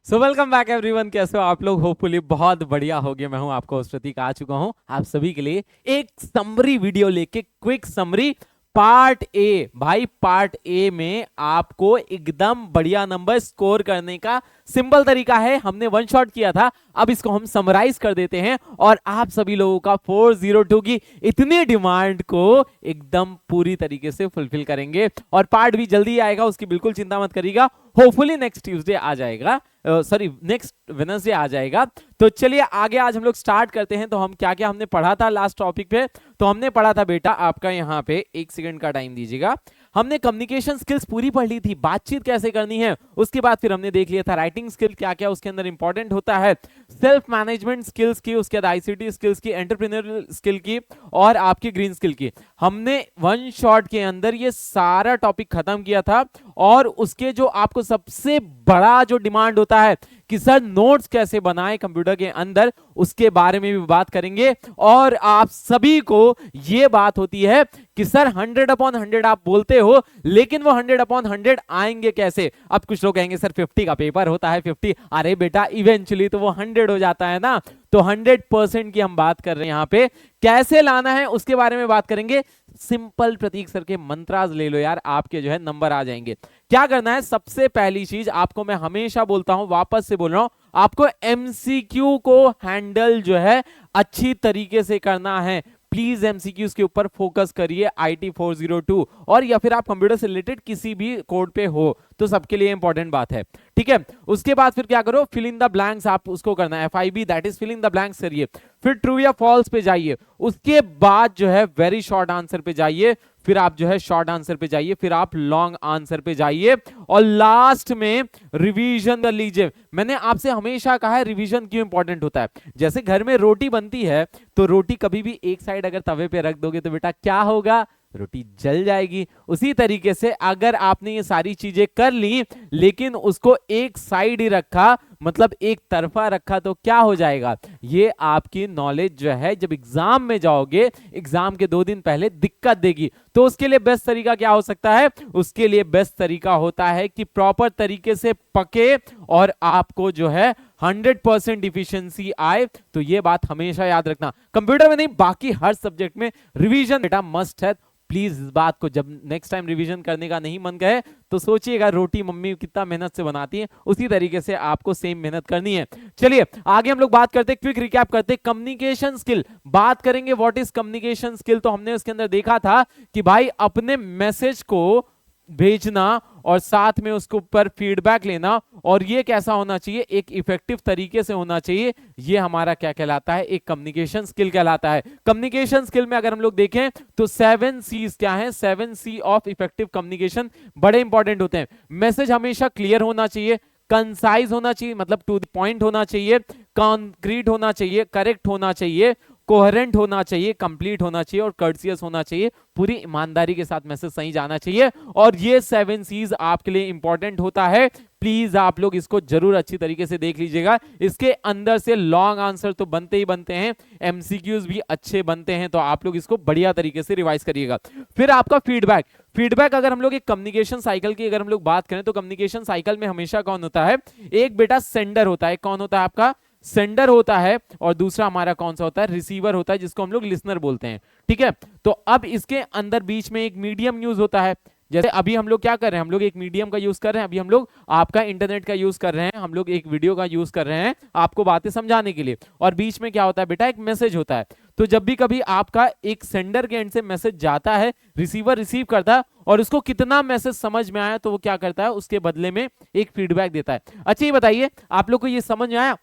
So welcome back everyone. कैसे हो आप लोग? होपफुली बहुत बढ़िया हो गए। मैं हूं आपका होस्ट प्रतीक, आ चुका हूं आप सभी के लिए एक समरी वीडियो लेके। Quick summary part A. भाई पार्ट ए में आपको एकदम बढ़िया नंबर स्कोर करने का सिंपल तरीका है। हमने वन शॉट किया था, अब इसको हम समराइज कर देते हैं और आप सभी लोगों का 402 की इतनी डिमांड को एकदम पूरी तरीके से फुलफिल करेंगे। और पार्ट भी जल्दी आएगा, उसकी बिल्कुल चिंता मत करिएगा। होपफुली नेक्स्ट ट्यूसडे आ जाएगा, सॉरी नेक्स्ट वेडनेसडे आ जाएगा। तो चलिए आगे आज हम लोग स्टार्ट करते हैं। तो हम क्या क्या हमने पढ़ा था लास्ट टॉपिक पे? तो हमने पढ़ा था बेटा आपका यहाँ पे 1 सेकंड का टाइम दीजिएगा। हमने कम्युनिकेशन स्किल्स पूरी पढ़ ली थी, बातचीत कैसे करनी है। उसके बाद फिर हमने देख लिया था राइटिंग स्किल क्या क्या उसके अंदर इंपॉर्टेंट होता है, सेल्फ मैनेजमेंट स्किल्स की, उसके बाद आईसीटी स्किल्स की, एंटरप्रेन्योरियल स्किल की और आपकी ग्रीन स्किल की। हमने वन शॉट के अंदर ये सारा टॉपिक खत्म किया था। और उसके जो आपको सबसे बड़ा जो डिमांड होता है कि सर नोट्स कैसे बनाएं कंप्यूटर के अंदर, उसके बारे में भी बात करेंगे। और आप सभी को यह बात होती है कि सर 100/100 आप बोलते हो, लेकिन वो 100/100 आएंगे कैसे? अब कुछ लोग कहेंगे सर 50 का पेपर होता है 50। अरे बेटा इवेंचुअली तो वो 100 हो जाता है ना। तो 100% की हम बात कर रहे हैं यहाँ पे। कैसे लाना है उसके बारे में बात करेंगे। सिंपल प्रतीक सर के मंत्राज ले लो यार, आपके जो है नंबर आ जाएंगे। क्या करना है? सबसे पहली चीज आपको मैं हमेशा बोलता हूं, वापस से बोल रहा हूं, आपको एमसीक्यू को हैंडल जो है अच्छी तरीके से करना है। प्लीज एमसीक्यूज के ऊपर फोकस करिए। IT 402 और या फिर आप कंप्यूटर से रिलेटेड किसी भी कोड पे हो तो सबके लिए इंपॉर्टेंट बात है, ठीक है। उसके बाद फिर क्या करो, फिल इन द ब्लैंक्स आप उसको करना है। FIB that is fill in the blanks करिए। फिर ट्रू या फॉल्स पे जाइए। उसके बाद जो है वेरी शॉर्ट आंसर पे जाइए। फिर आप जो है शॉर्ट आंसर पे जाइए। फिर आप लॉन्ग आंसर पे जाइए और लास्ट में रिवीजन कर लीजिए। मैंने आपसे हमेशा कहा है रिवीजन क्यों इंपॉर्टेंट होता है। जैसे घर में रोटी बनती है तो रोटी कभी भी एक साइड अगर तवे पे रख दोगे तो बेटा क्या होगा? रोटी जल जाएगी। उसी तरीके से अगर आपने ये सारी चीजें कर ली लेकिन उसको एक साइड ही रखा, मतलब एक तरफा रखा, तो क्या हो जाएगा? ये आपकी नॉलेज जो है जब एग्जाम में जाओगे, एग्जाम के 2 दिन पहले दिक्कत देगी। तो उसके लिए बेस्ट तरीका क्या हो सकता है? उसके लिए बेस्ट तरीका होता है कि प्रॉपर तरीके से पके और आपको जो है 100% इफिशिएंसी आए। तो ये बात हमेशा याद रखना, कंप्यूटर में नहीं बाकी हर सब्जेक्ट में रिवीजन बेटा मस्ट है। प्लीज इस बात को जब नेक्स्ट टाइम रिवीजन करने का नहीं मन कहे तो सोचिएगा रोटी मम्मी कितना मेहनत से बनाती है, उसी तरीके से आपको सेम मेहनत करनी है। चलिए आगे हम लोग बात करते हैं, क्विक रिकैप करते हैं। कम्युनिकेशन स्किल बात करेंगे। What is communication skill? तो हमने उसके अंदर देखा था कि भाई अपने मैसेज को भेजना और साथ में उसके ऊपर फीडबैक लेना, और ये कैसा होना चाहिए? एक इफेक्टिव तरीके से होना चाहिए। ये हमारा क्या कहलाता है? एक कम्युनिकेशन स्किल कहलाता है। कम्युनिकेशन स्किल में अगर हम लोग देखें तो 7 C's क्या है? 7 C ऑफ इफेक्टिव कम्युनिकेशन बड़े इंपॉर्टेंट होते हैं। मैसेज हमेशा क्लियर होना चाहिए, कंसाइज होना चाहिए, मतलब टू द पॉइंट होना चाहिए, कॉन्क्रीट होना चाहिए, करेक्ट होना चाहिए, कोहेरेंट होना चाहिए, कंप्लीट होना चाहिए और कर्सियस होना चाहिए। पूरी ईमानदारी के साथ मैसेज सही जाना चाहिए। और ये 7 C's आपके लिए इंपॉर्टेंट होता है। प्लीज आप लोग इसको जरूर अच्छी तरीके से देख लीजिएगा। इसके अंदर से लॉन्ग आंसर तो बनते ही बनते हैं, एमसीक्यूज भी अच्छे बनते हैं, तो आप लोग इसको बढ़िया तरीके से रिवाइज करिएगा। फिर आपका फीडबैक। फीडबैक अगर हम लोग एक कम्युनिकेशन साइकिल की अगर हम लोग बात करें तो कम्युनिकेशन साइकिल में हमेशा कौन होता है? एक बेटा सेंडर होता है। कौन होता है आपका? सेंडर होता है। और दूसरा हमारा कौन सा होता है? रिसीवर होता है, जिसको हम लोग लिसनर बोलते हैं, ठीक है। तो अब इसके अंदर बीच में एक मीडियम यूज होता है। जैसे अभी हम लोग क्या कर रहे हैं? हम लोग एक मीडियम का यूज कर रहे हैं। अभी हम लोग आपका इंटरनेट का यूज कर रहे हैं, हम लोग एक वीडियो का यूज कर रहे हैं आपको बातें समझाने के लिए। और बीच में क्या होता है बेटा? एक मैसेज होता है। तो जब भी कभी आपका एक सेंडर के एंड से मैसेज जाता है, रिसीवर रिसीव करता है और उसको कितना मैसेज समझ में आया तो वो क्या करता है? उसके बदले में एक फीडबैक देता है। अच्छा ये बताइए आप लोग को ये समझ में आया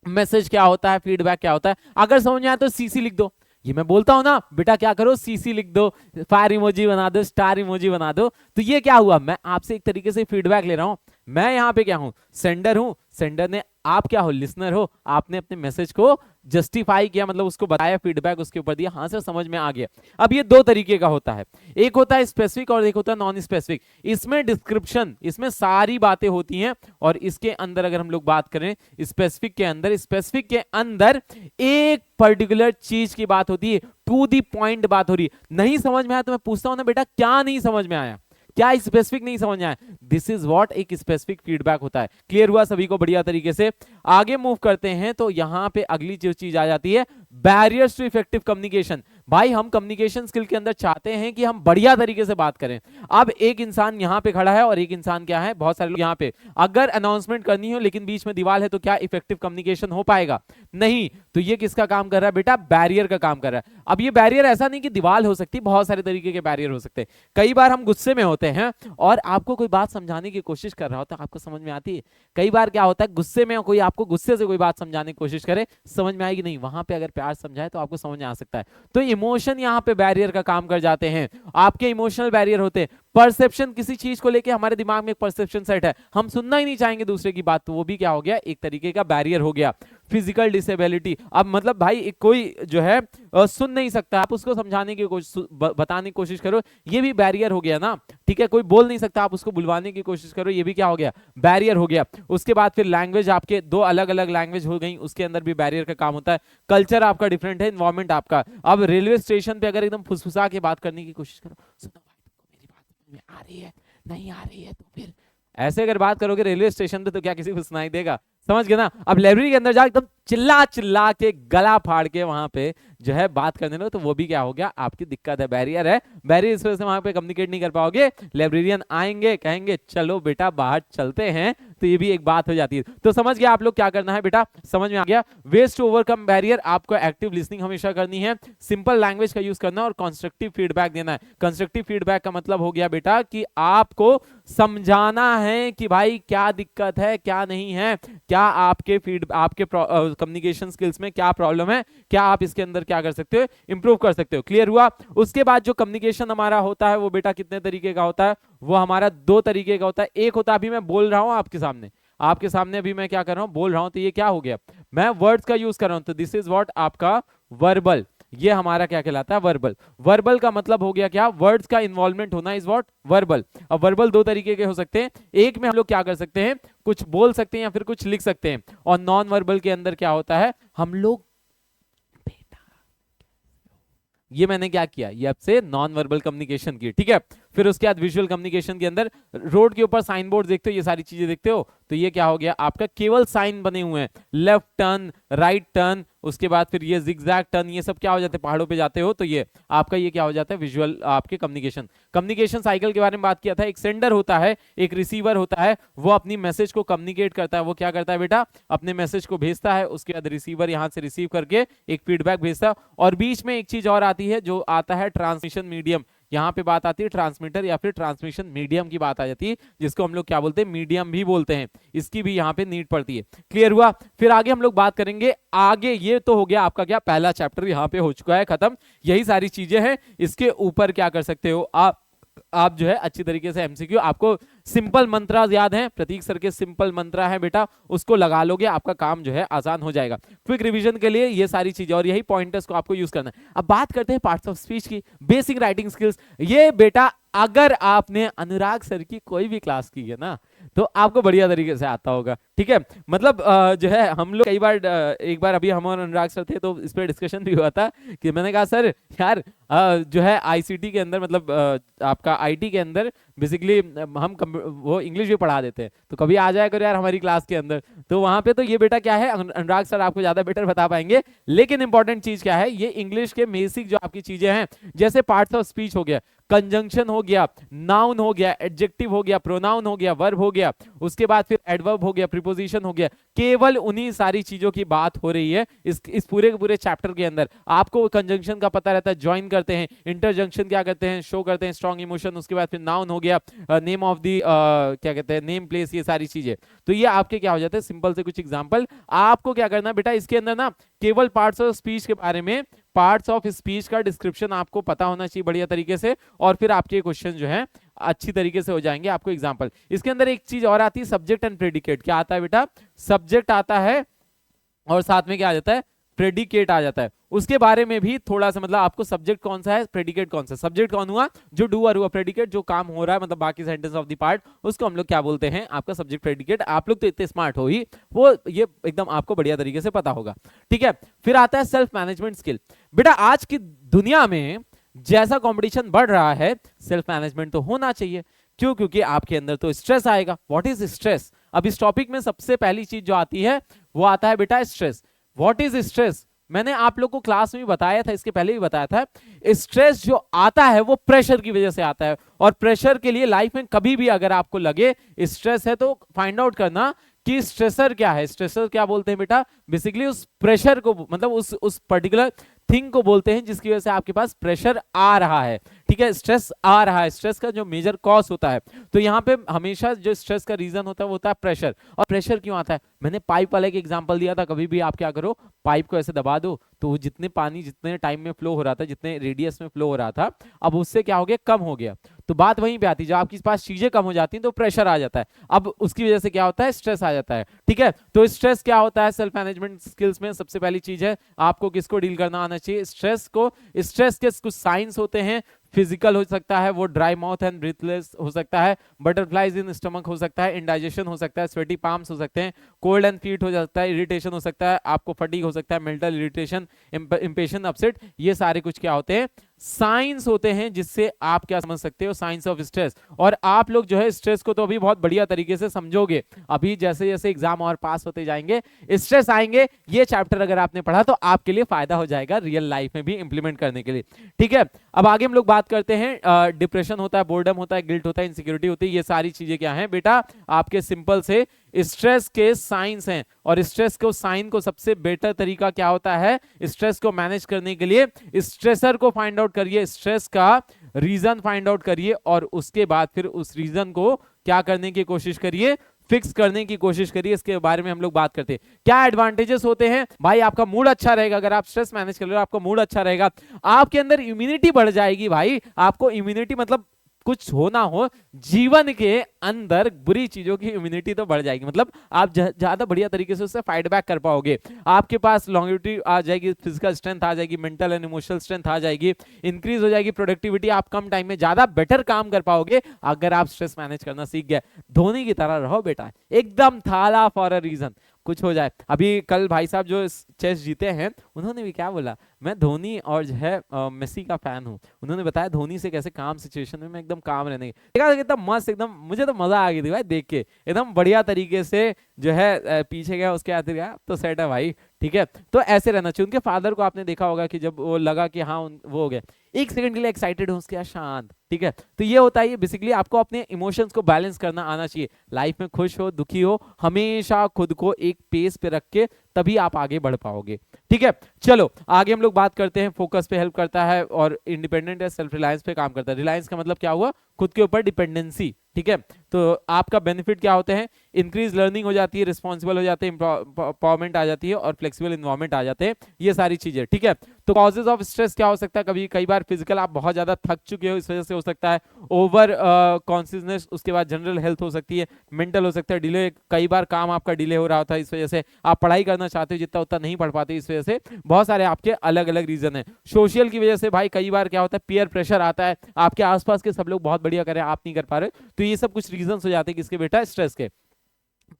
मैसेज क्या होता है, फीडबैक क्या होता है? अगर समझ में आया तो सीसी लिख दो। ये मैं बोलता हूं ना बेटा क्या करो? सीसी लिख दो, फायर इमोजी बना दो, स्टार इमोजी बना दो। तो ये क्या हुआ? मैं आपसे एक तरीके से फीडबैक ले रहा हूं। मैं यहाँ पे क्या हूं? सेंडर हूं। सेंडर ने, आप क्या हो? लिसनर हो। आपने अपने मैसेज को जस्टिफाई किया, मतलब उसको बताया, फीडबैक उसके ऊपर दिया, हाँ सर समझ में आ गया। अब ये 2 तरीके का होता है, एक होता है स्पेसिफिक और एक होता है नॉन स्पेसिफिक। इसमें डिस्क्रिप्शन, इसमें सारी बातें होती हैं। और इसके अंदर अगर हम लोग बात करें स्पेसिफिक के अंदर, स्पेसिफिक के अंदर एक पर्टिकुलर चीज की बात होती है, टू दी पॉइंट बात हो रही है। नहीं समझ में आया तो मैं पूछता हूं ना बेटा क्या नहीं समझ में आया? क्या स्पेसिफिक नहीं समझ में आया? दिस इज व्हाट एक स्पेसिफिक फीडबैक होता है। क्लियर हुआ सभी को बढ़िया तरीके से? आगे मूव करते हैं तो यहां पे अगली जो चीज आ जाती है, बैरियर्स टू इफेक्टिव कम्युनिकेशन। भाई हम कम्युनिकेशन स्किल के अंदर चाहते हैं कि हम बढ़िया तरीके से बात करें। अब एक इंसान यहां पे खड़ा है और एक इंसान क्या है, बहुत सारे लोग यहां पे, अगर अनाउंसमेंट करनी हो लेकिन बीच में दीवार है तो क्या इफेक्टिव कम्युनिकेशन हो पाएगा? नहीं। तो ये किसका काम कर रहा है बेटा? बैरियर का काम कर रहा है। अब ये बैरियर ऐसा नहीं कि दीवार हो सकती, बहुत सारे तरीके के बैरियर हो सकते हैं। कई बार हम गुस्से में होते हैं और आपको कोई बात समझाने की कोशिश कर रहा होता है, आपको समझ में आती है? कई बार क्या होता है, गुस्से में कोई आपको गुस्से से कोई बात समझाने की कोशिश करे, समझ में आएगी नहीं, वहां पे अगर प्यार समझाए तो आपको समझ में आ सकता है। तो इमोशन यहाँ पे बैरियर का काम कर जाते हैं। आपके इमोशनल बैरियर होते हैं। परसेप्शन, किसी चीज को लेके हमारे दिमाग में एक परसेप्शन सेट है, हम सुनना ही नहीं चाहेंगे दूसरे की बात, तो वो भी क्या हो गया, एक तरीके का बैरियर हो गया। फिजिकल डिसेबिलिटी, अब मतलब भाई कोई जो है सुन नहीं सकता, आप उसको समझाने की कोशिश, बताने की कोशिश करो, ये भी बैरियर हो गया ना। ठीक है, कोई बोल नहीं सकता, आप उसको बुलवाने की कोशिश करो, ये भी क्या हो गया, बैरियर हो गया। उसके बाद फिर लैंग्वेज, आपके दो अलग अलग लैंग्वेज हो गई, उसके अंदर भी बैरियर का काम होता है। कल्चर आपका डिफरेंट है, एनवायरमेंट आपका। अब रेलवे स्टेशन पे अगर एकदम फुसफुसा के बात करने की कोशिश करो, सुनो भाई तुमको मेरी बात समझ में आ रही है, नहीं आ रही है, तो फिर ऐसे अगर बात करोगे रेलवे स्टेशन पे तो क्या किसी को सुनाई देगा? समझ गए ना? अब लाइब्रेरी के अंदर जाओ, एकदम चिल्ला चिल्ला के गला फाड़ के वहां पे जो है बात करने लो, तो वो भी क्या हो गया, आपकी दिक्कत है, बैरियर है। बैरियर इस वजह से वहां पे कम्युनिकेट नहीं कर पाओगे। लाइब्रेरियन आएंगे, कहेंगे चलो बेटा बाहर चलते हैं, तो ये भी एक बात हो जाती है। तो समझ गया आप लोग क्या करना है बेटा? समझ में आ गया? वेज टू ओवरकम बैरियर, आपको एक्टिव लिसनिंग हमेशा करनी है, सिंपल लैंग्वेज का यूज करना है और कंस्ट्रक्टिव फीडबैक देना है। कंस्ट्रक्टिव फीडबैक का मतलब हो गया बेटा कि आपको समझाना है कि भाई क्या दिक्कत है, क्या नहीं है, क्या आपके आपके कम्युनिकेशन स्किल्स में क्या प्रॉब्लम है, क्या आप इसके अंदर क्या कर सकते हो, इंप्रूव कर सकते हो। क्लियर हुआ? उसके बाद जो कम्युनिकेशन हमारा होता है वो बेटा कितने तरीके का होता है? वो हमारा दो तरीके का होता है। एक होता है, अभी मैं बोल रहा हूं आपके सामने अभी मैं क्या कर रहा हूं, बोल रहा हूं, तो ये क्या हो गया, मैं वर्ड्स का यूज कर रहा हूं, तो दिस इज व्हाट आपका वर्बल। ये हमारा क्या कहलाता है, वर्बल। वर्बल का मतलब हो गया क्या, वर्ड्स का इन्वॉल्वमेंट होना इज व्हाट वर्बल। अब वर्बल दो तरीके के हो सकते हैं, एक में हम लोग क्या कर सकते हैं, कुछ बोल सकते हैं या फिर कुछ लिख सकते हैं, और नॉन वर्बल के अंदर क्या होता है, हम लोग, ये मैंने क्या किया, ये आपसे नॉन वर्बल कम्युनिकेशन की, ठीक है। फिर उसके बाद विजुअल कम्युनिकेशन के अंदर रोड के ऊपर साइन बोर्ड देखते हो, ये सारी चीजें देखते हो, तो ये क्या हो गया आपका, केवल साइन बने हुए हैं, लेफ्ट टर्न, राइट टर्न, उसके बाद फिर ये जिगजैग टर्न, ये सब क्या हो जाते हैं, पहाड़ों पे जाते हो तो ये आपका ये क्या हो जाता है, विजुअल आपके कम्युनिकेशन। कम्युनिकेशन साइकिल के बारे में बात किया था, एक सेंडर होता है, एक रिसीवर होता है, वो अपनी मैसेज को कम्युनिकेट करता है, वो क्या करता है बेटा, अपने मैसेज को भेजता है, उसके बाद रिसीवर यहां से रिसीव करके एक फीडबैक भेजता है, और बीच में एक चीज और आती है जो आता है ट्रांसमिशन मीडियम। यहां पे बात आती है ट्रांसमीटर या फिर ट्रांसमिशन मीडियम की बात आ जाती है, जिसको हम लोग क्या बोलते हैं, मीडियम भी बोलते हैं, इसकी भी यहां पे नीड पड़ती है। क्लियर हुआ? फिर आगे हम लोग बात करेंगे आगे, ये तो हो गया आपका क्या, पहला चैप्टर यहां पे हो चुका है खत्म, यही सारी चीजें हैं। इसके ऊपर क्या कर सकते हो आप जो है अच्छी तरीके से एमसीक्यू, आपको सिंपल मंत्रा याद है, प्रतीक सर के सिंपल मंत्रा है बेटा, उसको लगा लोगे, आपका काम जो है आसान हो जाएगा। क्विक रिवीजन के लिए ये सारी चीजें और यही पॉइंटर्स को आपको यूज करना है। अब बात करते हैं पार्ट्स ऑफ स्पीच की, बेसिक राइटिंग स्किल्स। ये बेटा अगर आपने अनुराग सर की कोई भी क्लास की है ना, तो आपको बढ़िया तरीके से आता होगा, ठीक है। मतलब जो है हम लोग कई बार, एक बार अभी हम और अनुराग सर थे तो इस पर डिस्कशन भी हुआ था कि मैंने कहा सर यार जो है आईसीटी के अंदर, मतलब आपका आईटी के अंदर बेसिकली हम वो इंग्लिश भी पढ़ा देते हैं, तो कभी आ जाया करो यार हमारी क्लास के अंदर। तो वहां पे तो ये बेटा क्या है, अनुराग सर आपको ज्यादा बेटर बता पाएंगे, लेकिन इंपॉर्टेंट चीज क्या है, ये इंग्लिश के बेसिक जो आपकी चीजें हैं, जैसे पार्ट्स ऑफ स्पीच हो गया, कंजंक्शन हो गया, नाउन हो गया, एडजेक्टिव हो गया, प्रोनाउन हो गया, वर्ब हो गया, उसके बाद फिर एडवर्ब हो गया, प्रीपोजिशन हो गया, केवल उन्हीं सारी चीजों की बात हो रही है इस पूरे के पूरे चैप्टर के अंदर। आपको कंजंक्शन का पता रहता है, ज्वाइन करते हैं, इंटरजंक्शन क्या करते हैं, शो करते हैं स्ट्रॉन्ग इमोशन, उसके बाद फिर नाउन हो गया, नेम ऑफ दी क्या कहते हैं, नेम प्लेस, ये सारी चीजें। तो ये आपके क्या हो जाते हैं, सिंपल से कुछ एग्जांपल। आपको क्या करना बेटा, इसके अंदर ना केवल पार्ट्स ऑफ स्पीच के बारे में, पार्ट्स ऑफ स्पीच का डिस्क्रिप्शन आपको पता होना चाहिए बढ़िया तरीके से, और फिर आपके क्वेश्चन जो है अच्छी तरीके से हो जाएंगे। आपको एग्जांपल, इसके अंदर एक चीज और आती है, सब्जेक्ट एंड प्रेडिकेट। क्या आता है बेटा, सब्जेक्ट आता है और साथ में क्या आ जाता है, प्रेडिकेट आ जाता है। उसके बारे में भी थोड़ा सा, मतलब आपको सब्जेक्ट कौन सा है, प्रेडिकेट कौन सा। सब्जेक्ट कौन हुआ, जो डूअर हुआ, प्रेडिकेट जो काम हो रहा है, मतलब बाकी सेंटेंस ऑफ द पार्ट, उसको हम लोग क्या बोलते हैं, आपका सब्जेक्ट प्रेडिकेट। आप लोग तो इतने स्मार्ट हो ही, वो ये एकदम आपको बढ़िया तरीके से पता होगा, ठीक है। फिर आता है सेल्फ मैनेजमेंट स्किल। बेटा आज की दुनिया में जैसा कंपटीशन बढ़ रहा है, सेल्फ मैनेजमेंट तो होना चाहिए। क्यों? क्योंकि आपके अंदर तो स्ट्रेस आएगा। What is stress? अब इस टॉपिक में सबसे पहली चीज जो आती है वो आता है बेटा स्ट्रेस। What is stress? मैंने आप लोग को क्लास में भी बताया था, इसके पहले भी बताया था, स्ट्रेस जो आता है वो प्रेशर की वजह से आता है। और प्रेशर के लिए लाइफ में कभी भी अगर आपको लगे स्ट्रेस है तो फाइंड आउट करना कि स्ट्रेसर क्या है। स्ट्रेसर क्या बोलते हैं बेटा? बेसिकली उस प्रेशर को, मतलब उस पर्टिकुलर थिंग को बोलते हैं जिसकी वजह से आपके पास प्रेशर आ रहा है, ठीक है, स्ट्रेस आ रहा है, स्ट्रेस का जो मेजर कॉज होता है। तो यहाँ पे हमेशा जो स्ट्रेस का रीजन होता है वो होता है प्रेशर। और प्रेशर क्यों आता है? मैंने पाइप वाले का एग्जांपल दिया था। कभी भी आप क्या करो, पाइप को ऐसे दबा दो तो वो जितने पानी जितने टाइम में फ्लो हो रहा था, जितने रेडियस में फ्लो हो रहा था, अब उससे क्या हो गया, कम हो गया। तो बात वहीं पे आती है, जब आपके पास चीजें कम हो जाती हैं तो प्रेशर आ जाता है। अब उसकी वजह से क्या होता है, स्ट्रेस आ जाता है, ठीक है। तो स्ट्रेस क्या होता है सेल्फ मैनेजमेंट स्किल्स में? सबसे पहली चीज है आपको किसको डील करना आना चाहिए, स्ट्रेस को। स्ट्रेस के कुछ साइंस होते हैं, फिजिकल हो सकता है, वो ड्राई माउथ एंड ब्रीथलेस हो सकता है, बटरफ्लाइज इन स्टमक हो सकता है, इंडाइजेशन हो सकता है, स्वेटी पाम्स हो सकते हैं, कोल्ड एंड फीट हो सकता है, इरिटेशन हो सकता है, आपको फटीग हो सकता है, मेंटल इरिटेशन, इंपेशेंस, अपसेट। ये सारे कुछ क्या होते हैं, साइंस होते हैं जिससे आप क्या समझ सकते हो, साइंस ऑफ स्ट्रेस। और आप लोग जो है स्ट्रेस को तो अभी बहुत बढ़िया तरीके से समझोगे। अभी जैसे जैसे एग्जाम और पास होते जाएंगे स्ट्रेस आएंगे, ये चैप्टर अगर आपने पढ़ा तो आपके लिए फायदा हो जाएगा रियल लाइफ में भी इंप्लीमेंट करने के लिए, ठीक है। अब आगे हम लोग बात करते हैं, डिप्रेशन होता है, बोर्डम होता है, गिल्ट होता है, इनसिक्योरिटी होती है। ये सारी चीजें क्या हैं बेटा, आपके सिंपल से स्ट्रेस के साइंस हैं। और स्ट्रेस को साइन को सबसे बेटर तरीका क्या होता है स्ट्रेस को मैनेज करने के लिए, स्ट्रेसर को फाइंड आउट करिए, स्ट्रेस का रीजन फाइंड आउट करिए, और उसके बाद फिर उस रीजन को क्या करने की कोशिश करिए, फिक्स करने की कोशिश करिए। इसके बारे में हम लोग बात करते हैं। क्या एडवांटेजेस होते हैं भाई, आपका मूड अच्छा रहेगा अगर आप स्ट्रेस मैनेज कर रहे हो, आपका मूड अच्छा रहेगा, आपके अंदर इम्यूनिटी बढ़ जाएगी भाई। आपको इम्यूनिटी मतलब कुछ हो ना हो, जीवन के अंदर बुरी चीजों की इम्यूनिटी तो बढ़ जाएगी, मतलब आप ज्यादा बढ़िया तरीके से उससे फाइट बैक कर पाओगे। आपके पास लॉन्गेविटी आ जाएगी, फिजिकल स्ट्रेंथ आ जाएगी, मेंटल एंड इमोशनल स्ट्रेंथ आ जाएगी, इंक्रीज हो जाएगी प्रोडक्टिविटी, आप कम टाइम में ज्यादा बेटर काम कर पाओगे अगर आप स्ट्रेस मैनेज करना सीख गए। धोनी की तरह रहो बेटा, एकदम थाला फॉर अ रीजन, कुछ हो जाए। अभी कल भाई साहब जो चेस जीते हैं उन्होंने भी क्या बोला, मैं धोनी और जो है मेसी का फैन हूँ। उन्होंने बताया धोनी से कैसे काम सिचुएशन में मैं एकदम काम रहने की, देखा एकदम मस्त, एकदम मुझे तो मजा आ गई थी भाई देख के, एकदम बढ़िया तरीके से जो है पीछे गया, उसके आगे गया तो सेट है भाई, ठीक है। तो ऐसे रहना चाहिए। उनके फादर को आपने देखा होगा कि जब वो लगा कि हाँ वो हो गया, एक सेकंड के लिए एक्साइटेड हो, उसके बाद शांत, ठीक है। तो ये होता है, ये बेसिकली आपको अपने इमोशंस को बैलेंस करना आना चाहिए। लाइफ में खुश हो दुखी हो, हमेशा खुद को एक पेस पे रख के तभी आप आगे बढ़ पाओगे, ठीक है। चलो आगे हम लोग बात करते हैं, फोकस पे हेल्प करता है और इंडिपेंडेंट है, सेल्फ रिलायंस पे काम करता है। रिलायंस का मतलब क्या हुआ, खुद के ऊपर डिपेंडेंसी, ठीक है। तो आपका बेनिफिट क्या होते हैं, इंक्रीज लर्निंग हो जाती है, रिस्पॉन्सिबल हो जाते हैं, एम्पावरमेंट आ जाती है और फ्लेक्सिबल एनवायरनमेंट आ जाते हैं, ये सारी चीजें, ठीक है। तो कॉजेज ऑफ स्ट्रेस क्या हो सकता है, कभी कई बार फिजिकल आप बहुत ज्यादा थक चुके हो इस वजह से हो सकता है, ओवर कॉन्शियसनेस, उसके बाद जनरल हेल्थ हो सकती है, मेंटल हो सकता है, डिले, कई बार काम आपका डिले हो रहा होता है इस वजह से, आप पढ़ाई करना चाहते हो जितना उतना नहीं पढ़ पाते इस वजह से, बहुत सारे आपके अलग अलग रीजन है। सोशल की वजह से भाई कई बार क्या होता है, पीयर प्रेशर आता है, आपके आसपास के सब लोग बहुत बढ़िया कर रहे हैं, आप नहीं कर पा रहे, तो ये सब कुछ रीजन हो जाते हैं किसके बेटा, स्ट्रेस के।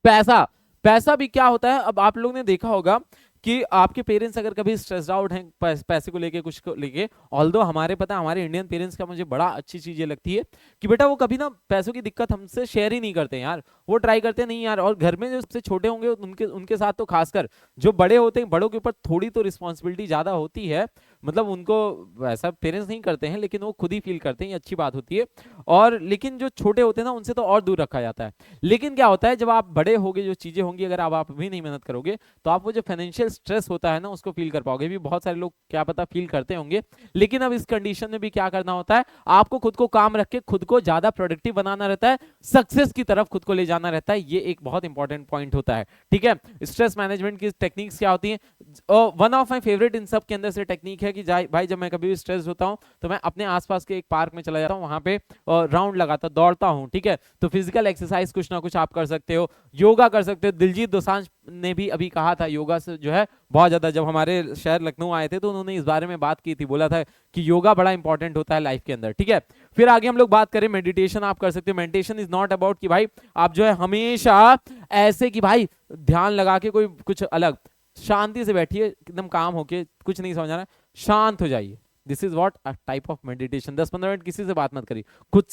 पैसा, पैसा भी क्या होता है, अब आप लोग ने देखा होगा कि आपके पेरेंट्स अगर कभी स्ट्रेस्ड आउट हैं पैसे को लेके, कुछ को लेके, ऑल्दो हमारे पता हमारे इंडियन पेरेंट्स का मुझे बड़ा अच्छी चीज ये लगती है कि बेटा वो कभी ना पैसों की दिक्कत हमसे शेयर ही नहीं करते हैं यार, वो ट्राई करते नहीं यार। और घर में जो सबसे छोटे होंगे उनके उनके साथ तो खासकर, जो बड़े होते हैं बड़ों के ऊपर थोड़ी तो रिस्पॉन्सिबिलिटी ज्यादा होती है, मतलब उनको वैसा पेरेंट्स नहीं करते हैं लेकिन वो खुद ही फील करते हैं, ये अच्छी बात होती है। और लेकिन जो छोटे होते हैं ना उनसे तो और दूर रखा जाता है। लेकिन क्या होता है जब आप बड़े होगे, जो चीजें होंगी अगर आप भी नहीं मेहनत करोगे तो आप वो जो फाइनेंशियल स्ट्रेस होता है ना उसको फील कर पाओगे। भी बहुत सारे लोग क्या पता फील करते होंगे, लेकिन अब इस कंडीशन में भी क्या करना होता है, आपको खुद को काम रख के खुद को ज्यादा प्रोडक्टिव बनाना रहता है, सक्सेस की तरफ खुद को ले जाना रहता है। ये एक बहुत इंपॉर्टेंट पॉइंट होता है, ठीक है। स्ट्रेस मैनेजमेंट की टेक्निक्स क्या होती हैं, one of my favourite in सब के अंदर से टेक्निक है कि भाई जब मैं कभी भी स्ट्रेस होता हूं तो मैं अपने आसपास के एक पार्क में चला जाता हूं, वहां पे राउंड लगाता दौड़ता हूं, ठीक है। तो फिजिकल एक्सरसाइज कुछ ना कुछ आप कर सकते हो, योगा कर सकते हो। दिलजीत दोसांझ ने भी अभी कहा था योगा से जो है बहुत ज्यादा, जब हमारे शहर लखनऊ आए थे तो उन्होंने इस बारे में बात की थी, बोला था कि योगा बड़ा इंपॉर्टेंट होता है लाइफ के अंदर, ठीक है। फिर आगे हम लोग बात करें, मेडिटेशन आप कर सकते हो। मेडिटेशन इज नॉट अबाउट कि भाई आप जो है हमेशा ऐसे कि भाई ध्यान लगा के कोई कुछ अलग, शांति से बैठिए एकदम काम होके, कुछ नहीं समझ रहा, शांत हो जाइए, this is what a type of meditation. 10-15 minute किसी से बात मत करिए, खुद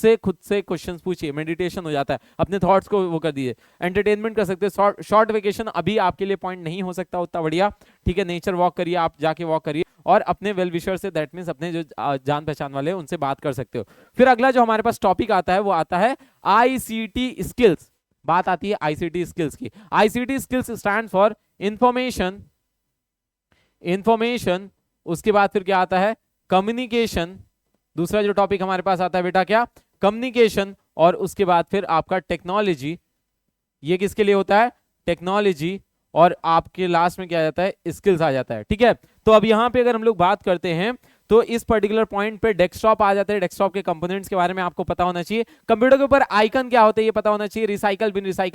से क्वेश्चंस पूछिए, मेडिटेशन हो जाता है, अपने थॉट्स को वो कर दीजिए। एंटरटेनमेंट कर सकते हैं, शॉर्ट वेकेशन अभी आपके लिए पॉइंट नहीं हो सकता उतना बढ़िया, ठीक है, नेचर वॉक करिए, आप जाके वॉक करिए, और अपने वेल विशर से, दैट मींस अपने जो जान पहचान वाले हैं उनसे बात कर सकते हो। फिर अगला जो हमारे पास टॉपिक आता है वो आता है आईसीटी स्किल्स। बात आती है आईसीटी स्किल्स की। ICT skills stand for information, उसके बाद फिर क्या आता है, कम्युनिकेशन। दूसरा जो टॉपिक हमारे पास आता है बेटा क्या, कम्युनिकेशन, और उसके बाद फिर आपका टेक्नोलॉजी। ये किसके लिए होता है, टेक्नोलॉजी, और आपके लास्ट में क्या आ जाता है, स्किल्स आ जाता है, ठीक है। तो अब यहाँ पे अगर हम लोग बात करते हैं तो इस पर्टिकुलर पॉइंट पे डेस्कटॉप आ जाता है। डेस्कटॉप के कंपोनेंट्स के बारे में आपको पता होना चाहिए। कंप्यूटर के ऊपर आइकन क्या होते हैं ये पता होना चाहिए। रिसाइकल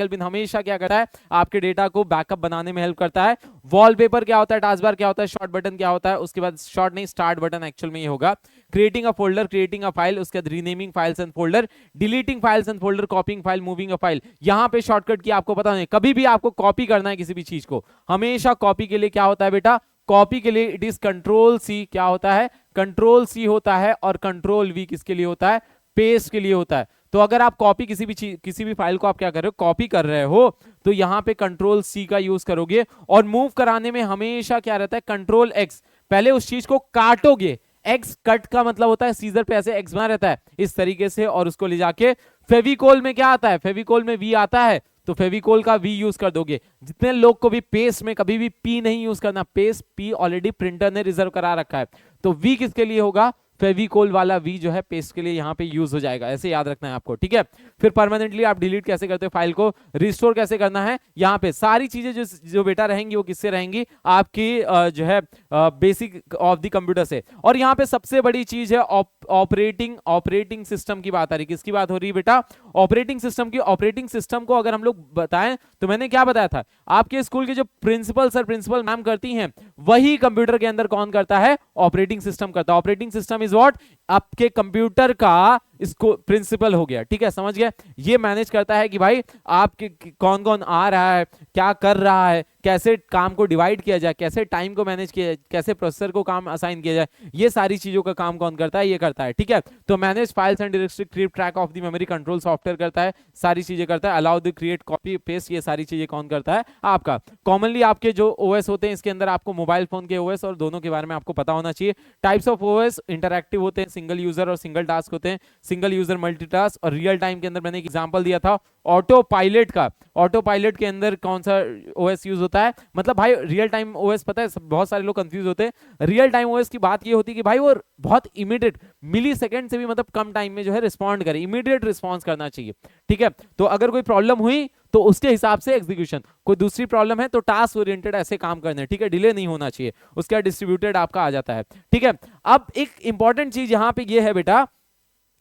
बिन हमेशा क्या करता है, आपके डेटा को बैकअप बनाने में हेल्प करता है। वॉलपेपर क्या होता है, टास्क बार क्या होता है, शॉर्ट बटन क्या होता है, उसके बाद शॉर्ट नहीं स्टार्ट बटन एक्चुअल में ये होगा। Creating a folder, creating a file, उसके बाद renaming files and folder, deleting files and folder, कॉपिंग file, moving a file. यहाँ पे शॉर्टकट की आपको पता नहीं, कभी भी आपको कॉपी करना है किसी भी चीज को, हमेशा कॉपी के लिए क्या होता है बेटा, कॉपी के लिए इट इज कंट्रोल सी, क्या होता है, कंट्रोल सी होता है, और कंट्रोल वी किसके लिए होता है, पेस्ट के लिए होता है। तो अगर आप कॉपी किसी भी फाइल को आप क्या कर रहे हो, कॉपी कर रहे हो, तो यहां पे कंट्रोल सी का यूज करोगे। और मूव कराने में हमेशा क्या रहता है, कंट्रोल एक्स, पहले उस चीज को काटोगे, एक्स कट का मतलब होता है सीजर पे ऐसे एक्स बना रहता है इस तरीके से, और उसको ले जाके फेविकोल में क्या आता है, फेविकोल में वी आता है, तो फेविकोल का वी यूज कर दोगे। जितने लोग को भी पेस्ट में कभी भी पी नहीं यूज करना, पेस्ट पी ऑलरेडी प्रिंटर ने रिजर्व करा रखा है, तो वी किसके लिए होगा, फेविकोल वाला वी जो है पेस्ट के लिए यहाँ पे यूज हो जाएगा, ऐसे याद रखना है आपको, ठीक है। फिर परमानेंटली आप डिलीट कैसे करते हो फाइल को, रिस्टोर कैसे करना है, यहाँ पे सारी चीजें जो बेटा रहेंगी वो किससे रहेंगी, आपकी जो है बेसिक ऑफ द कंप्यूटर से। और यहाँ पे सबसे बड़ी चीज है ऑपरेटिंग सिस्टम की बात आ रही, किसकी बात हो रही है बेटा, ऑपरेटिंग सिस्टम की। ऑपरेटिंग सिस्टम को अगर हम लोग बताएं तो मैंने क्या बताया था, आपके स्कूल के जो प्रिंसिपल सर प्रिंसिपल मैम करती हैं, वही कंप्यूटर के अंदर कौन करता है, ऑपरेटिंग सिस्टम करता है। ऑपरेटिंग सिस्टम इज व्हाट, आपके कंप्यूटर का इसको प्रिंसिपल हो गया, ठीक है, समझ गए। ये मैनेज करता है कि भाई आपके कौन कौन आ रहा है, क्या कर रहा है, कैसे काम को डिवाइड किया जाए, कैसे टाइम को मैनेज किया जाए, कैसे प्रोसेसर को काम असाइन किया जाए, ये सारी चीजों का काम कौन करता है, ये करता है, ठीक है। तो manage files and directly keep track of the memory, control software करता है, सारी चीजें करता है। Allow the create copy paste, ये सारी चीजें कौन करता है, आपका। कॉमनली आपके जो ओएस होते हैं इसके अंदर आपको मोबाइल फोन के ओएस और दोनों के बारे में आपको पता होना चाहिए। टाइप्स ऑफ ओएस इंटरैक्टिव होते हैं, सिंगल यूजर और सिंगल टास्क होते हैं, सिंगल यूजर मल्टीटास्क, और रियल टाइम के अंदर मैंने एक एग्जांपल दिया था ऑटो पायलट का। ऑटो पायलट के अंदर कौन सा ओएस यूज होता है, मतलब भाई रियल टाइम ओएस पता है, बहुत सारे लोग कंफ्यूज होते हैं। रियल टाइम ओएस की बात ये होती है कि भाई वो बहुत इमीडिएट, मिली सेकेंड से भी मतलब कम टाइम में जो है रिस्पॉन्ड करे, इमीडिएट रिस्पॉन्स करना चाहिए, ठीक है। तो अगर कोई प्रॉब्लम हुई तो उसके हिसाब से एग्जीक्यूशन, कोई दूसरी प्रॉब्लम है तो टास्क ओरिएंटेड ऐसे काम करने, ठीक है, डिले नहीं होना चाहिए, उसका डिस्ट्रीब्यूटेड आपका आ जाता है, ठीक है। अब एक इंपॉर्टेंट चीज यहां पे ये है बेटा,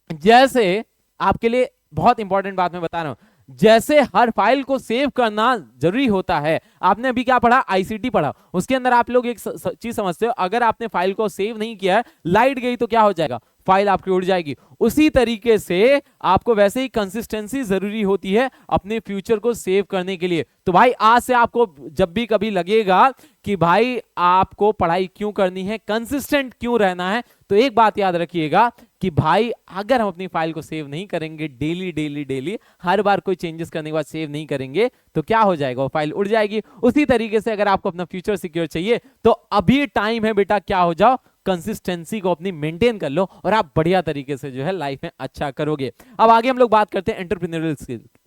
जैसे आपके लिए बहुत इंपॉर्टेंट बात मैं बता रहा हूं, जैसे हर फाइल को सेव करना जरूरी होता है। आपने अभी क्या पढ़ा, आईसीटी पढ़ा, उसके अंदर आप लोग एक चीज समझते हो, अगर आपने फाइल को सेव नहीं किया है, लाइट गई तो क्या हो जाएगा, फाइल आपकी उड़ जाएगी। उसी तरीके से आपको वैसे ही कंसिस्टेंसी जरूरी होती है अपने फ्यूचर को सेव करने के लिए। तो भाई आज से आपको जब भी कभी लगेगा कि भाई आपको पढ़ाई क्यों करनी है, कंसिस्टेंट क्यों रहना है, तो एक बात याद रखिएगा कि भाई अगर हम अपनी फाइल को सेव नहीं करेंगे डेली डेली डेली, हर बार कोई चेंजेस करने के बाद सेव नहीं करेंगे तो क्या हो जाएगा, वो फाइल उड़ जाएगी। उसी तरीके से अगर आपको अपना फ्यूचर सिक्योर चाहिए तो अभी टाइम है बेटा, क्या हो जाओ, कंसिस्टेंसी को अपनी मेंटेन कर लो और आप बढ़िया तरीके से जो है लाइफ में अच्छा करोगे। अब आगे हम लोग बात करते हैं एंटरप्रेन्योरियल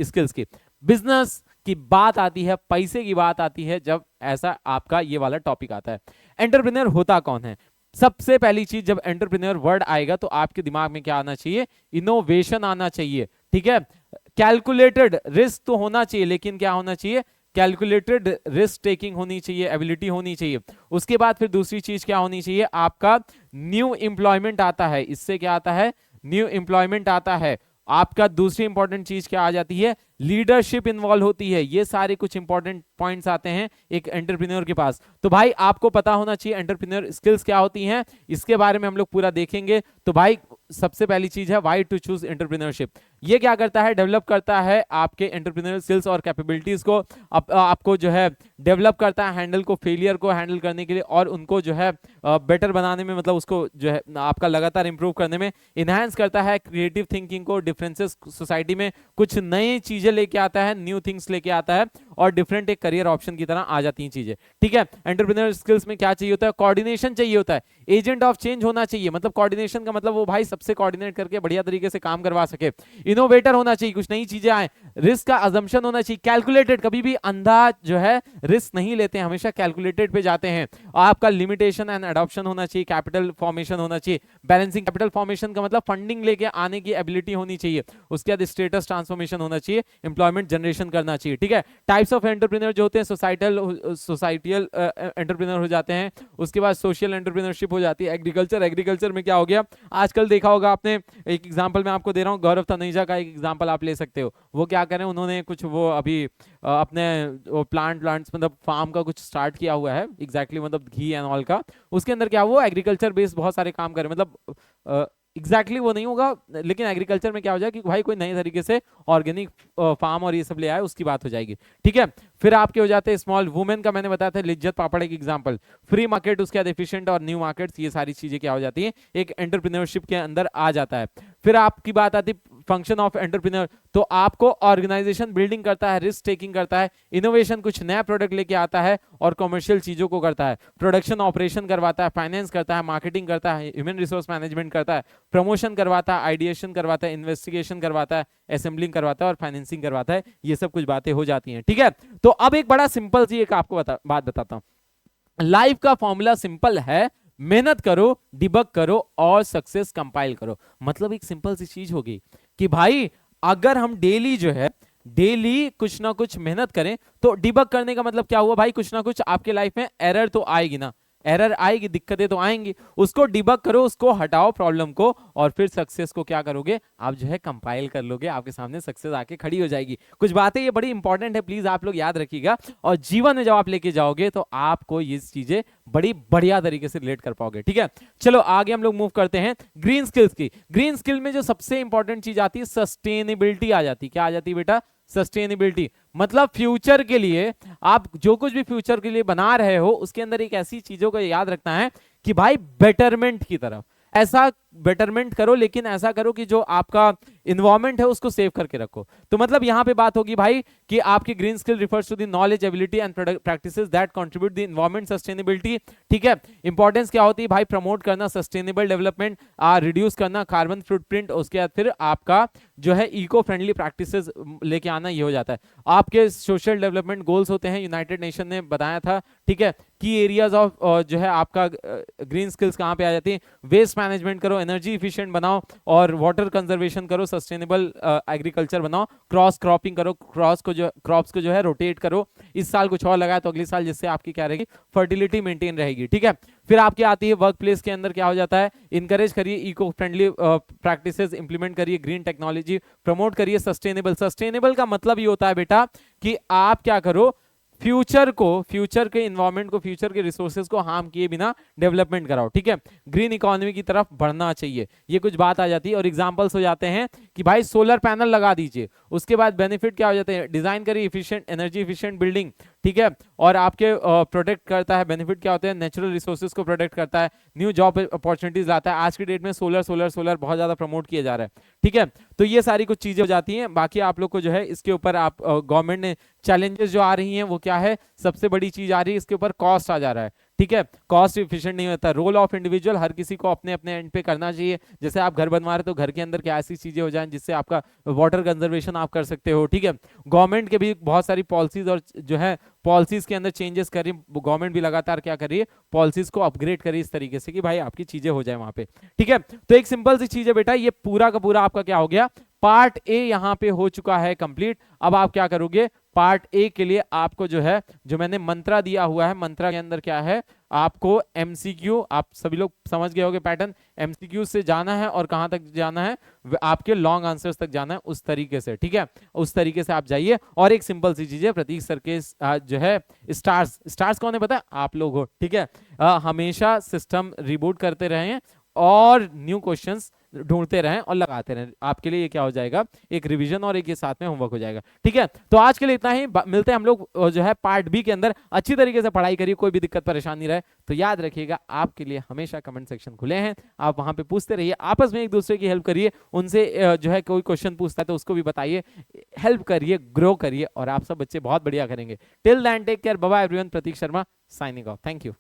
स्किल्स की। बिजनेस की बात आती है, पैसे की बात आती है, जब ऐसा आपका ये वाला टॉपिक आता है। एंटरप्रेन्योर होता कौन है, सबसे पहली चीज जब एंटरप्रेन्योर वर्ड आएगा तो आपके दिमाग में क्या आना चाहिए, इनोवेशन आना चाहिए, ठीक है। कैलकुलेटेड रिस्क तो होना चाहिए, लेकिन क्या होना चाहिए, कैलकुलेटेड रिस्क टेकिंग होनी चाहिए, एबिलिटी होनी चाहिए। उसके बाद फिर दूसरी चीज क्या होनी चाहिए, आपका न्यू एम्प्लॉयमेंट आता है, इससे क्या आता है, न्यू एम्प्लॉयमेंट आता है। आपका दूसरी इंपॉर्टेंट चीज क्या आ जाती है, लीडरशिप इन्वॉल्व होती है। ये सारे कुछ इंपॉर्टेंट पॉइंट्स आते हैं एक एंटरप्रेन्योर के पास। तो भाई आपको पता होना चाहिए एंटरप्रेन्योर स्किल्स क्या होती हैं, इसके बारे में हम लोग पूरा देखेंगे। तो भाई सबसे पहली चीज है व्हाई टू चूज एंटरप्रेन्योरशिप। ये क्या करता है, डेवलप करता है आपके एंटरप्रेन्योरियल स्किल्स और कैपेबिलिटीज को, आपको जो है डेवलप करता है हैंडल को, फेलियर को हैंडल करने के लिए, और उनको जो है बेटर बनाने में, मतलब उसको जो है आपका लगातार इंप्रूव करने में इनहांस करता है क्रिएटिव थिंकिंग को, डिफरेंसेस सोसाइटी में कुछ नई चीजें लेके आता है, न्यू थिंग्स लेके आता है, और डिफरेंट एक करियर ऑप्शन की तरह आ जाती हैं चीजें। ठीक है, एंटरप्रेन्योर स्किल्स में क्या चाहिए होता है, कोऑर्डिनेशन चाहिए होता है, एजेंट ऑफ चेंज होना चाहिए, मतलब कोऑर्डिनेशन का मतलब वो भाई सबसे कोऑर्डिनेट करके बढ़िया तरीके से काम करवा सके, इनोवेटर होना चाहिए, कुछ नई चीजें आए, रिस्क का अजम्पशन होना चाहिए, कैलकुलेटेड, कभी भी अंधा जो है रिस्क नहीं लेते हैं, हमेशा कैलकुलेटेड पे जाते हैं, आपका लिमिटेशन एंड अडॉप्शन होना चाहिए, कैपिटल फॉर्मेशन होना चाहिए, बैलेंसिंग कैपिटल फॉर्मेशन का मतलब फंडिंग लेके आने की एबिलिटी होनी चाहिए, उसके बाद स्टेटस ट्रांसफॉर्मेशन होना चाहिए, एम्प्लॉयमेंट जनरेशन करना चाहिए। ठीक है, टाइप्स ऑफ एंटरप्रेन्योर जो होते हैं, सोसाइटियल एंटरप्रेन्योर हो जाते हैं, उसके बाद सोशल एंटरप्रेन्योरशिप हो जाती है, एग्रीकल्चर में क्या हो गया, आजकल देखा होगा आपने, एक एग्जांपल मैं आपको दे रहा हूँ, गौरव तनेजा का एक एग्जांपल आप ले सकते हो, वो क्या करें, उन्होंने कुछ वो अभी अपने प्लांट्स मतलब फार्म का कुछ स्टार्ट किया हुआ है, एग्जैक्टली मतलब घी एंड ऑल का, उसके अंदर क्या वो एग्रीकल्चर बेस्ड बहुत सारे काम करें, मतलब एग्जैक्टली वो नहीं होगा, लेकिन एग्रीकल्चर में क्या हो जाए कि भाई कोई नए तरीके से ऑर्गेनिक फार्म और ये सब ले आए, उसकी बात हो जाएगी। ठीक है, फिर आपके हो जाते हैं स्मॉल वुमेन का, मैंने बताया था लिज्जत पापड़ एक एग्जांपल, फ्री मार्केट, उसके बाद एफिशिएंट और न्यू मार्केट्स, ये सारी चीजें क्या हो जाती हैं, एक एंटरप्रेन्योरशिप के अंदर आ जाता है। फिर आपकी बात आती फंक्शन ऑफ एंटरप्रेन्योर, तो आपको ऑर्गेनाइजेशन बिल्डिंग करता है, रिस्क टेकिंग करता है, इनोवेशन कुछ नया प्रोडक्ट लेके आता है और कमर्शियल चीजों को करता है, प्रोडक्शन ऑपरेशन करवाता है, फाइनेंस करता है, मार्केटिंग करता है, ह्यूमन रिसोर्स मैनेजमेंट करता है, प्रमोशन करवाता है, आइडिएशन करवाता है, इन्वेस्टिगेशन करवाता है, असेंबलिंग करवाता है और फाइनेंसिंग करवाता है, ये सब कुछ बातें हो जाती हैं। ठीक है, तो अब एक बड़ा सिंपल सी एक आपको बात बताता हूं, लाइफ का फॉर्मूला सिंपल है, मेहनत करो, डिबग करो और सक्सेस कंपाइल करो। मतलब एक सिंपल सी चीज होगी कि भाई अगर हम डेली जो है डेली कुछ ना कुछ मेहनत करें, तो डिबग करने का मतलब क्या हुआ भाई, कुछ ना कुछ आपके लाइफ में एरर तो आएगी ना, एरर आएगी, दिक्कतें तो आएंगी, उसको डिबग करो, उसको हटाओ प्रॉब्लम को, और फिर सक्सेस को क्या करोगे आप जो है कंपाइल कर लोगे, आपके सामने सक्सेस आके खड़ी हो जाएगी। कुछ बातें ये बड़ी इंपॉर्टेंट है, प्लीज आप लोग याद रखिएगा, और जीवन में जब आप लेके जाओगे तो आपको ये चीजें बड़ी बढ़िया तरीके से रिलेट कर पाओगे। ठीक है, चलो आगे हम लोग मूव करते हैं ग्रीन स्किल्स की। ग्रीन स्किल में जो सबसे इंपॉर्टेंट चीज आती है, सस्टेनेबिलिटी आ जाती है। क्या आ जाती है बेटा, सस्टेनेबिलिटी, मतलब फ्यूचर के लिए आप जो कुछ भी फ्यूचर के लिए बना रहे हो, उसके अंदर एक ऐसी चीजों को याद रखना है कि भाई बेटरमेंट की तरफ, ऐसा बेटरमेंट करो, लेकिन ऐसा करो कि जो आपका इन्वायरमेंट है उसको सेव करके रखो। तो मतलब यहां पे बात होगी भाई कि आपकी green skill refers to the knowledge, ability and practices that contribute the environment sustainability. ठीक है, इंपॉर्टेंस क्या होती है भाई, प्रमोट करना सस्टेनेबल डेवलपमेंट, रिड्यूस करना कार्बन फुटप्रिंट, उसके बाद फिर आपका जो है इको फ्रेंडली प्रैक्टिसेस लेके आना, ये हो जाता है। आपके सोशल डेवलपमेंट गोल्स होते हैं, यूनाइटेड नेशन ने बताया था। ठीक है, की एरियाज ऑफ जो है आपका ग्रीन स्किल्स कहां पे आ जाती है, वेस्ट मैनेजमेंट करो, एनर्जी इफिशिएंट बनाओ और वाटर कंजर्वेशन करो, सस्टेनेबल एग्रीकल्चर बनाओ, क्रॉस क्रॉपिंग करो, क्रॉप्स को जो है रोटेट करो, इस साल कुछ और लगाए तो अगले साल, जिससे आपकी क्या रहेगी, फर्टिलिटी मेंटेन रहेगी। ठीक है, फिर आपकी आती है वर्क प्लेस के अंदर क्या हो जाता है, इंकरेज करिए इको फ्रेंडली प्रैक्टिसेस, इंप्लीमेंट करिए ग्रीन टेक्नोलॉजी, प्रमोट करिए सस्टेनेबल। सस्टेनेबल का मतलब ये होता है बेटा कि आप क्या करो, फ्यूचर के इन्वायरमेंट को, फ्यूचर के रिसोर्सेज को हार्म किए बिना डेवलपमेंट कराओ। ठीक है, ग्रीन इकोनॉमी की तरफ बढ़ना चाहिए, ये कुछ बात आ जाती है। और एग्जांपल्स हो जाते हैं कि भाई सोलर पैनल लगा दीजिए, उसके बाद बेनिफिट क्या हो जाते हैं, डिजाइन करिए एफिशिएंट, एनर्जी एफिशिएंट बिल्डिंग। ठीक है, और आपके प्रोटेक्ट करता है, बेनिफिट क्या होते हैं, नेचुरल रिसोर्सेज को प्रोटेक्ट करता है, न्यू जॉब अपॉर्चुनिटीज लाता है। आज की डेट में सोलर बहुत ज्यादा प्रमोट किया जा रहा है। ठीक है, तो ये सारी कुछ चीजें हो जाती हैं। बाकी आप लोग को जो है इसके ऊपर आप गवर्नमेंट ने चैलेंजेस जो आ रही हैं वो क्या है, सबसे बड़ी चीज आ रही है इसके ऊपर कॉस्ट आ जा रहा है। ठीक है, कॉस्ट एफिशिएंट नहीं होता। रोल ऑफ इंडिविजुअल, हर किसी को अपने अपने एंड पे करना चाहिए। जैसे आप घर बनवा रहे तो घर के अंदर क्या ऐसी चीजें हो जाएं जिससे आपका वाटर कंजर्वेशन आप कर सकते हो। ठीक है, गवर्नमेंट के भी बहुत सारी पॉलिसीज और जो है पॉलिसीज के अंदर चेंजेस करिए, गवर्नमेंट भी लगातार क्या करिए, पॉलिसीज को अपग्रेड करिए इस तरीके से कि भाई आपकी चीजें हो जाए वहां पे। ठीक है, तो एक सिंपल सी चीज है बेटा, ये पूरा का पूरा आपका क्या हो गया, पार्ट ए यहां पे हो चुका है कंप्लीट। अब आप क्या करोगे, पार्ट ए के लिए आपको जो है, जो मैंने मंत्रा दिया हुआ है, मंत्रा के अंदर क्या है, आपको एमसीक्यू, आप सभी लोग समझ गए होंगे पैटर्न, एमसीक्यू से जाना है और कहां तक जाना है, आपके लॉन्ग आंसर्स तक जाना है, उस तरीके से। ठीक है, उस तरीके से आप जाइए। और एक सिंपल सी चीज है, प्रतीक सर के जो है स्टार्स कौन है पता है, आप लोग हो। ठीक है, हमेशा सिस्टम रिबूट करते रहे हैं और न्यू क्वेश्चंस ढूंढते रहें और लगाते रहें। आपके लिए ये क्या हो जाएगा, एक रिवीजन और एक ये साथ में होमवर्क हो जाएगा। ठीक है, तो आज के लिए इतना ही, मिलते हैं हम लोग जो है पार्ट बी के अंदर। अच्छी तरीके से पढ़ाई करिए, कोई भी दिक्कत परेशानी रहे तो याद रखिएगा आपके लिए हमेशा कमेंट सेक्शन खुले हैं, आप वहां पे पूछते रहिए, आपस में एक दूसरे की हेल्प करिए, उनसे जो है कोई क्वेश्चन पूछता है तो उसको भी बताइए, हेल्प करिए, ग्रो करिए और आप सब बच्चे बहुत बढ़िया करेंगे। Till then take care, bye bye everyone. Prateek Sharma signing off, thank you.